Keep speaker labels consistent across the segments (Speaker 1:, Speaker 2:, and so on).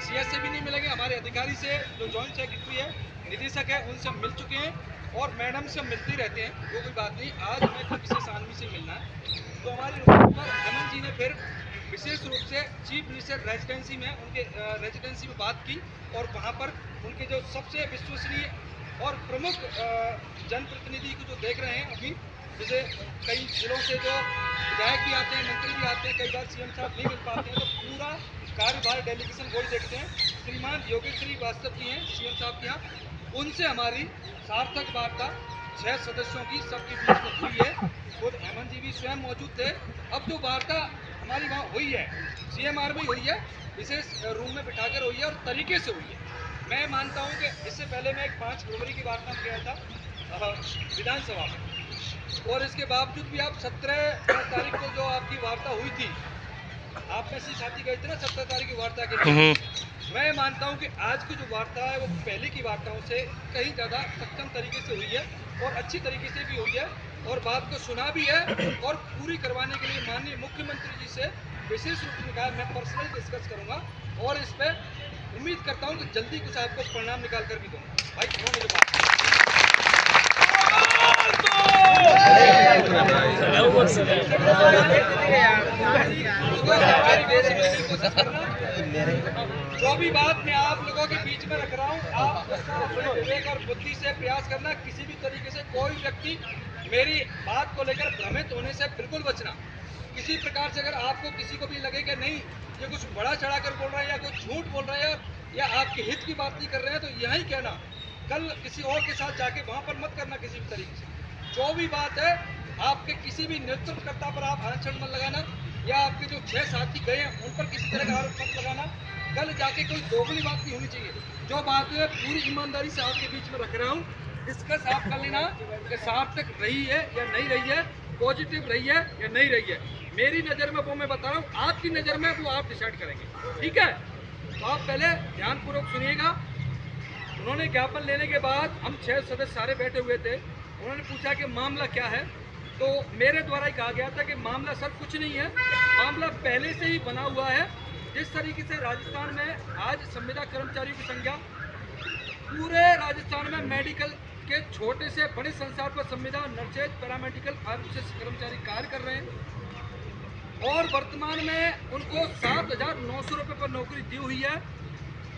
Speaker 1: CS से भी नहीं मिलेंगे, हमारे अधिकारी से जो जॉइंट सेक्रेटरी है, निदेशक है, उनसे हम मिल चुके हैं और मैडम से हम मिलते रहते हैं, वो कोई बात नहीं। आज हमें कोई विशेष आदमी से मिलना है, तो हमारी रिपोर्ट पर हेमंत जी ने फिर विशेष रूप से चीफ मिनिस्टर रेजिडेंसी में उनके रेजिडेंसी में बात की और वहाँ पर उनके जो सबसे विश्वसनीय और प्रमुख जनप्रतिनिधि को जो देख रहे हैं अभी, जैसे कई जिलों से जो विधायक भी आते हैं, मंत्री भी आते हैं, कई बार सीएम साहब नहीं मिल पाते हैं, तो पूरा कार्यभार डेलीगेशन वही देखते हैं। श्रीमान योगेश्वरी वास्तव जी हैं सीएम साहब के यहाँ, उनसे हमारी सार्थक वार्ता 6 सदस्यों की सबके बीच में हुई है। खुद हेमंत जी भी स्वयं मौजूद थे। अब जो वार्ता हमारी वहाँ हुई है, CMR में हुई है, विशेष रूम में बिठाकर हुई है और तरीके से हुई है। मैं मानता हूँ कि इससे पहले मैं एक 5 फरवरी की वार्ता में गया था विधानसभा में, और इसके बावजूद भी आप 17 तारीख को जो आपकी वार्ता हुई थी, आप में से साथी गए थे ना 17 तारीख की वार्ता के लिए, मैं मानता हूं कि आज की जो वार्ता है वो पहले की वार्ताओं से कहीं ज़्यादा सक्षम तरीके से हुई है और अच्छी तरीके से भी हुई है और बात को सुना भी है और पूरी करवाने के लिए माननीय मुख्यमंत्री जी से विशेष रूप से कहा मैं पर्सनली डिस्कस करूंगा और इस पर उम्मीद करता हूं कि जल्दी कुछ आपको परिणाम निकाल कर भी दूंगा। भाई वो मेरी बात जो भी बात मैं आप लोगों के बीच में रख रहा हूँ, आप उसका विवेक और बुद्धि से प्रयास करना। किसी भी तरीके से कोई व्यक्ति मेरी बात को लेकर भ्रमित होने से बिल्कुल बचना। किसी प्रकार से अगर आपको किसी को भी लगे कि नहीं ये कुछ बड़ा चढ़ा कर बोल रहा है या कुछ झूठ बोल रहा है या आपके हित की बात नहीं कर रहे हैं, तो यही कहना, कल किसी और के साथ जाके वहाँ पर मत करना किसी भी तरीके से। जो भी बात है आपके किसी भी नेतृत्वकर्ता पर आप आरक्षण मत लगाना या आपके जो 6 साथी गए हैं उन पर किसी तरह का आरोप मत लगाना। कल जाके कोई दोगली बात नहीं होनी चाहिए। जो बात है पूरी ईमानदारी से आपके बीच में रख रहा हूँ, डिस्कस आप कर लेना कि सार्थक रही है या नहीं रही है, पॉजिटिव रही है या नहीं रही है। मेरी नज़र में वो मैं बता रहा हूँ, आपकी नज़र में वो आप डिसाइड करेंगे, ठीक है। तो आप पहले ध्यानपूर्वक सुनिएगा। उन्होंने ज्ञापन लेने के बाद हम 6 सदस्य सारे बैठे हुए थे, उन्होंने पूछा कि मामला क्या है, तो मेरे द्वारा ही कहा गया था कि मामला सर कुछ नहीं है, मामला पहले से ही बना हुआ है। जिस तरीके से राजस्थान में आज संविदा कर्मचारियों की संख्या पूरे राजस्थान में मेडिकल के छोटे से बड़े संस्थान पर संविदा, नर्सेज, पैरामेडिकल, फार्मासिस्ट कर्मचारी कार्य कर रहे हैं और वर्तमान में उनको 7,900 रुपये पर नौकरी दी हुई है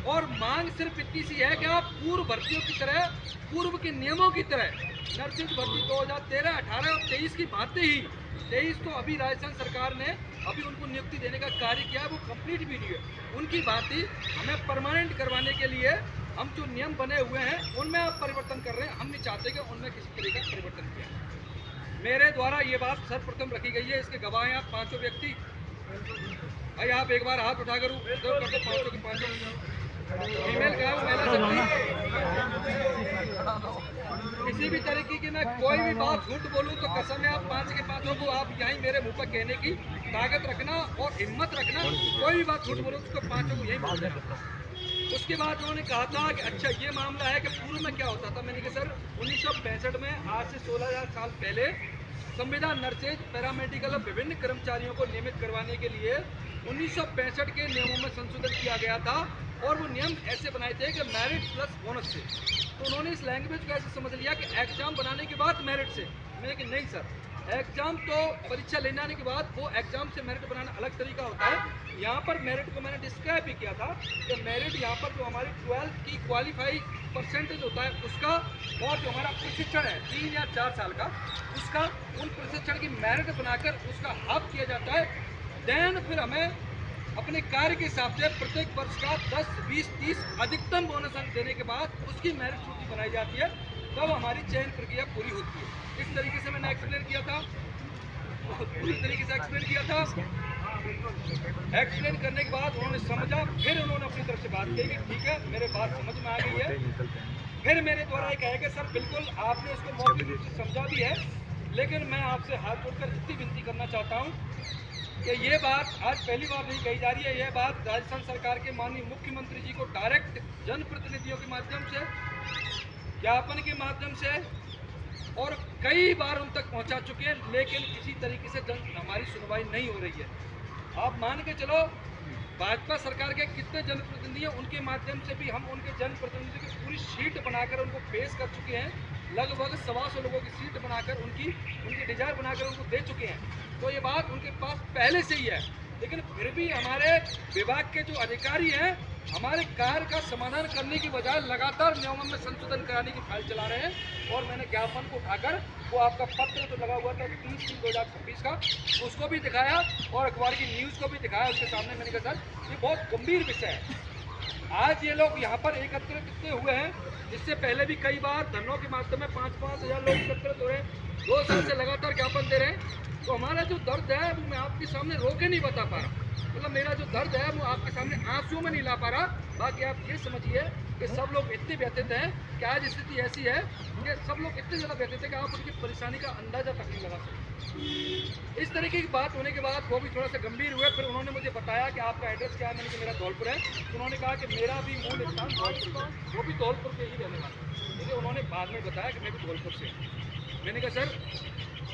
Speaker 1: और मांग सिर्फ इतनी सी है कि आप पूर्व भर्तियों की तरह, पूर्व के नियमों की तरह नर्सिंग भर्ती 2013, 18 और 23 की भांति ही 23 तो अभी राजस्थान सरकार ने अभी उनको नियुक्ति देने का कार्य किया, वो कंप्लीट भी नहीं है। उनकी भांति हमें परमानेंट करवाने के लिए हम जो नियम बने हुए हैं उनमें आप परिवर्तन कर रहे हैं। हम नहीं चाहते कि उनमें किसी तरीके का परिवर्तन किया। मेरे द्वारा ये बात सर्वप्रथम रखी गई है, इसके गवाह हैं आप 5 व्यक्ति। भाई आप एक बार हाथ उठाकर कर दो 5 के 5 फीमेल का महिला शक्ति। किसी भी तरीके की मैं कोई भी बात झूठ बोलूं तो कसम है आप 5 के 5 को आप यहीं मेरे मुंह पर कहने की ताकत रखना और हिम्मत रखना। कोई भी बात झूठ बोलो उसको 5 को यही बोल देना। उसके बाद उन्होंने कहा था कि अच्छा ये मामला है कि पूर्व में क्या होता था। मैंने कहा सर 1965 में आज से 16,000 साल पहले संविदा, नर्सेज, पैरामेडिकल और विभिन्न कर्मचारियों को नियमित करवाने के लिए 1965 के नियमों में संशोधन किया गया था और वो नियम ऐसे बनाए थे कि मेरिट प्लस बोनस से। तो उन्होंने इस लैंग्वेज को ऐसे समझ लिया कि एग्जाम बनाने के बाद मेरिट से। मैंने कहा नहीं सर, एग्जाम तो परीक्षा लेने आने के बाद वो एग्जाम से मेरिट बनाना अलग तरीका होता है। यहाँ पर मेरिट को मैंने डिस्क्राइब भी किया था कि मेरिट यहाँ पर जो हमारी 12th की क्वालिफाई परसेंटेज होता है उसका और जो हमारा प्रशिक्षण है 3 या 4 साल का उसका, उन प्रशिक्षण की मेरिट बनाकर उसका हाफ किया जाता है। देन फिर हमें अपने कार्य के हिसाब से प्रत्येक वर्ष का 10, 20, 30 अधिकतम बोनस अंक देने के बाद उसकी मेरिट सूची बनाई जाती है, तब हमारी चयन प्रक्रिया पूरी होती है। इस तरीके से मैंने एक्सप्लेन किया था, पूरी तरीके से एक्सप्लेन किया था। एक्सप्लेन करने के बाद उन्होंने समझा, फिर उन्होंने अपनी तरफ से बात की कि ठीक है मेरे बात समझ में आ गई है। फिर मेरे द्वारा ये कहा कि सर बिल्कुल आपने उसको मौलिक रूप से समझा भी है, लेकिन मैं आपसे हाथ जोड़कर इतनी विनती करना चाहता हूँ कि ये बात आज पहली बार नहीं कही जा रही है। यह बात राजस्थान सरकार के माननीय मुख्यमंत्री जी को डायरेक्ट जनप्रतिनिधियों के माध्यम से, ज्ञापन के माध्यम से और कई बार उन तक पहुंचा चुके हैं, लेकिन किसी तरीके से हमारी सुनवाई नहीं हो रही है। आप मान के चलो भाजपा सरकार के कितने जनप्रतिनिधि हैं, उनके माध्यम से भी हम उनके जनप्रतिनिधियों की पूरी शीट बनाकर उनको पेश कर चुके हैं। लगभग 125 लोगों की सीट बनाकर उनकी डिजायर बनाकर उनको दे चुके हैं। तो ये बात उनके पास पहले से ही है, लेकिन फिर भी हमारे विभाग के जो अधिकारी हैं हमारे कार्य का समाधान करने की बजाय लगातार नियमों में संशोधन कराने की फाइल चला रहे हैं। और मैंने ज्ञापन को उठाकर वो आपका पत्र जो लगा हुआ था 30/3/2026 का, उसको भी दिखाया और अखबार की न्यूज़ को भी दिखाया उसके सामने। मैंने कहा सर ये बहुत गंभीर विषय है। आज ये लोग यहाँ पर एकत्रित इतने हुए हैं, इससे पहले भी कई बार धरनों के माध्यम में 5-5 हज़ार लोग एकत्रित हो रहे हैं, 2 साल से लगातार ज्ञापन दे रहे हैं। तो हमारा जो दर्द है वो मैं आपके सामने रो के नहीं बता पा रहा, मतलब मेरा जो दर्द है वो आपके सामने आंसुओं में नहीं ला पा रहा। बाकी आप ये समझिए कि सब लोग इतने व्यथित हैं कि आज स्थिति ऐसी है कि सब लोग इतने ज़्यादा व्यथित हैं कि आप उनकी परेशानी का अंदाज़ा तक नहीं लगा सकते। इस तरीके की बात होने के बाद वो भी थोड़ा सा गंभीर हुए। फिर उन्होंने मुझे बताया कि आपका एड्रेस क्या है। मैंने कहा मेरा धौलपुर है। तो उन्होंने कहा कि मेरा भी मूल स्थान धौलपुर का, वो भी धौलपुर के ही रहने वाला। मुझे उन्होंने बाद में बताया कि मैं भी धौलपुर से हूँ। मैंने कहा सर,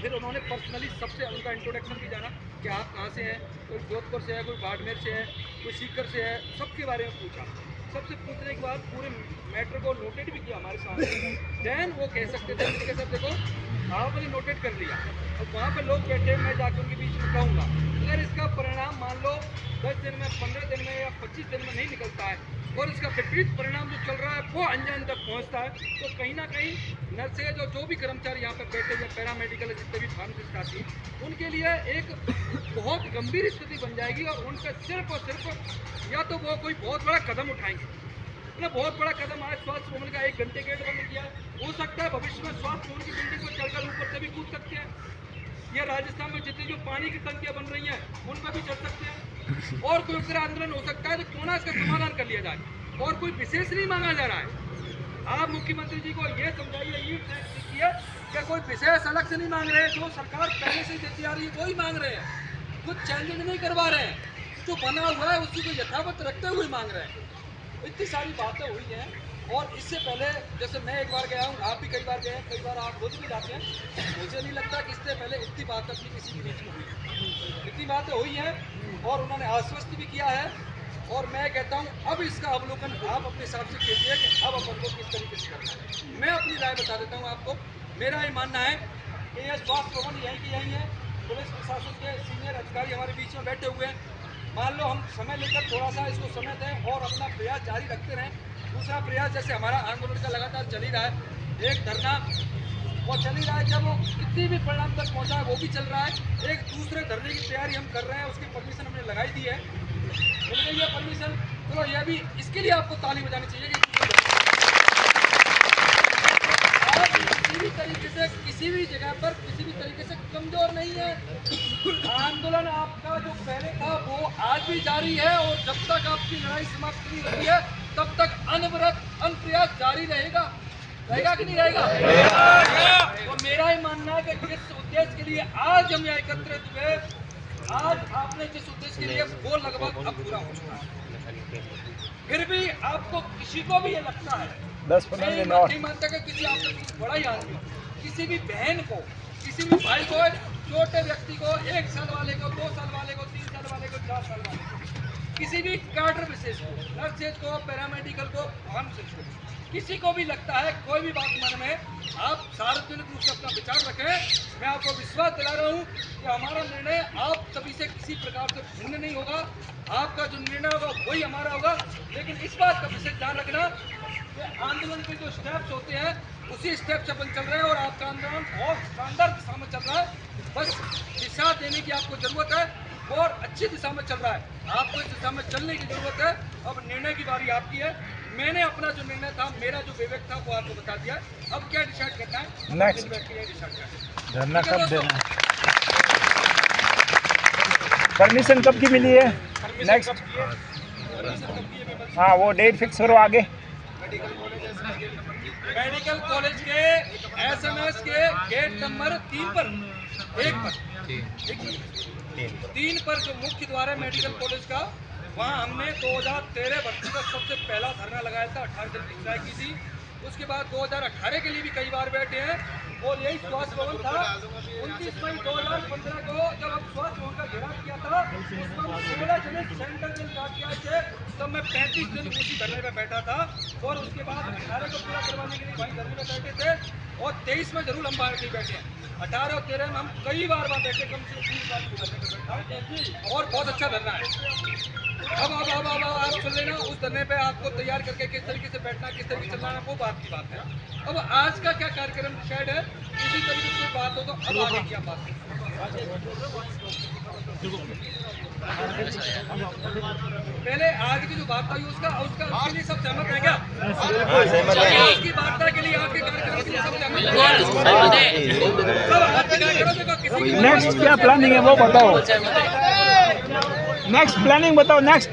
Speaker 1: फिर उन्होंने पर्सनली सबसे उनका इंट्रोडक्शन भी जाना कि आप कहाँ से हैं, कोई जोधपुर से है, कोई बाड़मेर से है, कोई सीकर से है, सबके बारे में पूछा। सबसे पूछने के बाद पूरे मैटर को नोटेट भी किया हमारे सामने। देन वो कह सकते थे कि सर देखो आपने नोटेट कर लिया, अब वहाँ पे लोग बैठे, मैं जाकर उनके बीच में कहूँगा। अगर इसका परिणाम मान लो 10 दिन में, 15 दिन में या 25 दिन में नहीं निकलता है और इसका विपरीत परिणाम जो चल रहा है वो अंजाम तक पहुंचता है, तो कहीं ना कहीं नर्सेज और जो भी कर्मचारी यहाँ पर बैठे हुए पैरामेडिकल जितने भी फार्मासिस्ट आती हैं उनके लिए एक बहुत गंभीर स्थिति बन जाएगी। और उनका सिर्फ और सिर्फ या तो वो कोई बहुत बड़ा कदम उठाएंगे, मतलब बहुत बड़ा कदम। आज स्वास्थ्य भवन का 1 घंटे गेट बंद किया, हो सकता है भविष्य में स्वास्थ्य भवन की बिल्डिंग को चढ़कर ऊपर से भी कूद सकते हैं, या राजस्थान में जितनी जो पानी की टंकियाँ बन रही हैं उन पर भी चढ़ सकते हैं, और कोई उग्र आंदोलन हो सकता है। तो क्यों ना इसका समाधान कर लिया जाए। और कोई विशेष नहीं मांगा जा रहा है। आप मुख्यमंत्री जी को ये समझाइए, ये कीजिए कि कोई विशेष अलग से नहीं मांग रहे हैं, जो सरकार पहले से देती आ रही है वही मांग रहे हैं, कुछ चेंजेस नहीं करवा रहे हैं, जो बना हुआ है उसी को यथावत रखते हुए मांग रहे हैं। इतनी सारी बातें हुई हैं। और इससे पहले जैसे मैं एक बार गया हूँ, आप भी कई बार गए हैं, कई बार आप रोज भी जाते हैं, मुझे नहीं लगता कि इससे पहले इतनी बात अपनी किसी के बीच में हुई। इतनी बातें हुई हैं और उन्होंने आश्वस्त भी किया है। और मैं कहता हूं अब इसका अवलोकन आप अपने हिसाब से कीजिए कि अब अपन को किस तरीके से करना है। मैं अपनी राय बता देता हूं आपको। मेरा ये मानना है कि यह स्वास्थ्य भवन यहीं की यहीं है, पुलिस प्रशासन के सीनियर अधिकारी हमारे बीच में बैठे हुए हैं। मान लो हम समय लेकर थोड़ा सा इसको समय दें और अपना प्रयास जारी रखते रहें। दूसरा प्रयास जैसे हमारा आंदोलन का लगातार चल ही रहा है, एक धरना वो चल ही रहा है, जब वो कितनी भी परिणाम तक पहुँचा है वो भी चल रहा है। एक दूसरे धरने की तैयारी हम कर रहे हैं, उसकी परमिशन हमने लगाई दी है, मिल गई है परमिशन। चलो यह भी, इसके लिए आपको ताली बजानी चाहिए कि आप किसी भी तरीके से किसी भी जगह पर किसी भी तरीके से कमजोर नहीं है। आंदोलन आपका जो पहले था वो आज भी जारी है, और जब तक आपकी लड़ाई समाप्त नहीं होती है तब तक अनवरत प्रयास जारी रहेगा। रहेगा कि नहीं रहेगा? तो मेरा ही मानना है कि जिस उद्देश्य के लिए आज हम यहाँ एकत्रित हुए, आज आपने जिस उद्देश्य के लिए, वो लगभग अब पूरा हो चुका है। फिर भी आपको किसी को भी ये लगता है, 10-15 दिन और नहीं मानता कि किसी आपसे बड़ा ही आदमी, किसी भी बहन को, किसी भी भाई को, छोटे व्यक्ति को, 1 साल वाले को, 2 साल वाले को, 3 साल वाले को, 4 साल वाले को, किसी भी कार्डर विशेष को, नर्सेज को, पैरामेडिकल को, फार्मासिस्ट को, किसी को भी लगता है कोई भी बात मन में, आप सार्वजनिक रूप से अपना विचार रखें। मैं आपको विश्वास दिला रहा हूँ कि हमारा निर्णय आप सभी से किसी प्रकार से भिन्न नहीं होगा। आपका जो निर्णय होगा वही हमारा होगा। लेकिन इस बात का विशेष ध्यान रखना कि आंदोलन के जो स्टेप्स होते हैं उसी स्टेप से अपन चल रहे हैं, और आपका आंदोलन बहुत शानदार दिशा में चल रहा है। बस दिशा देने की आपको जरूरत है, और अच्छी दिशा में चल रहा है। आपको इस दिशा में चलने की जरूरत है। अब निर्णय की बारी आपकी है। मैंने अपना जो निर्णय था, मेरा जो विवेक था, वो आपको बता दिया। अब क्या डिसाइड करना है, नेक्स्ट धरना कब देना है,
Speaker 2: परमिशन कब की मिली है, नेक्स्ट हाँ वो डेट फिक्स करो आगे।
Speaker 1: मेडिकल कॉलेज के SMS के गेट नंबर 3 पर 3 पर जो मुख्य द्वार है मेडिकल कॉलेज का, वहाँ हमने 2013 भर्ती का सबसे पहला धरना लगाया था। 18 दिन की स्ट्राइक की थी। उसके बाद 2018 के लिए भी कई बार बैठे हैं और यही स्वास्थ्य भवन था। 29 मई 2015 को जब हम स्वास्थ्य भवन का घेराव किया था उसमें हम 16 जने सेंट्रल जेल काट के आए थे, तब मैं 35 दिन उसी धरने में बैठा था और उसके बाद 18 को पूरा करवाने के लिए वहीं धरने में बैठे थे और 23 में जरूर हम बाहर नहीं बैठे हैं। 18 और 13 में हम कई बार वहाँ बैठे, कम से कम 20 बार धरने में बैठा और बहुत अच्छा धरना है। अब आप सुन लेना, उस धरने पे आपको तैयार करके किस तरीके से बैठना, किस तरीके से चलना, वो बात की बात है। अब आज का क्या कार्यक्रम शायद है, इसी तरीके से बात हो तो अब आगे की आप बात करें। पहले आज की जो वार्ता हुई उसका उसके लिए सब सहमत है क्या? आज की वार्ता के लिए, आज के कार्यक्रम के लिए सब सहमत है? सब आज के कार्यक्रम में किसी
Speaker 2: नेक्स्ट क्या प्लानिंग है वो बताओ, नेक्स्ट प्लानिंग बताओ, नेक्स्ट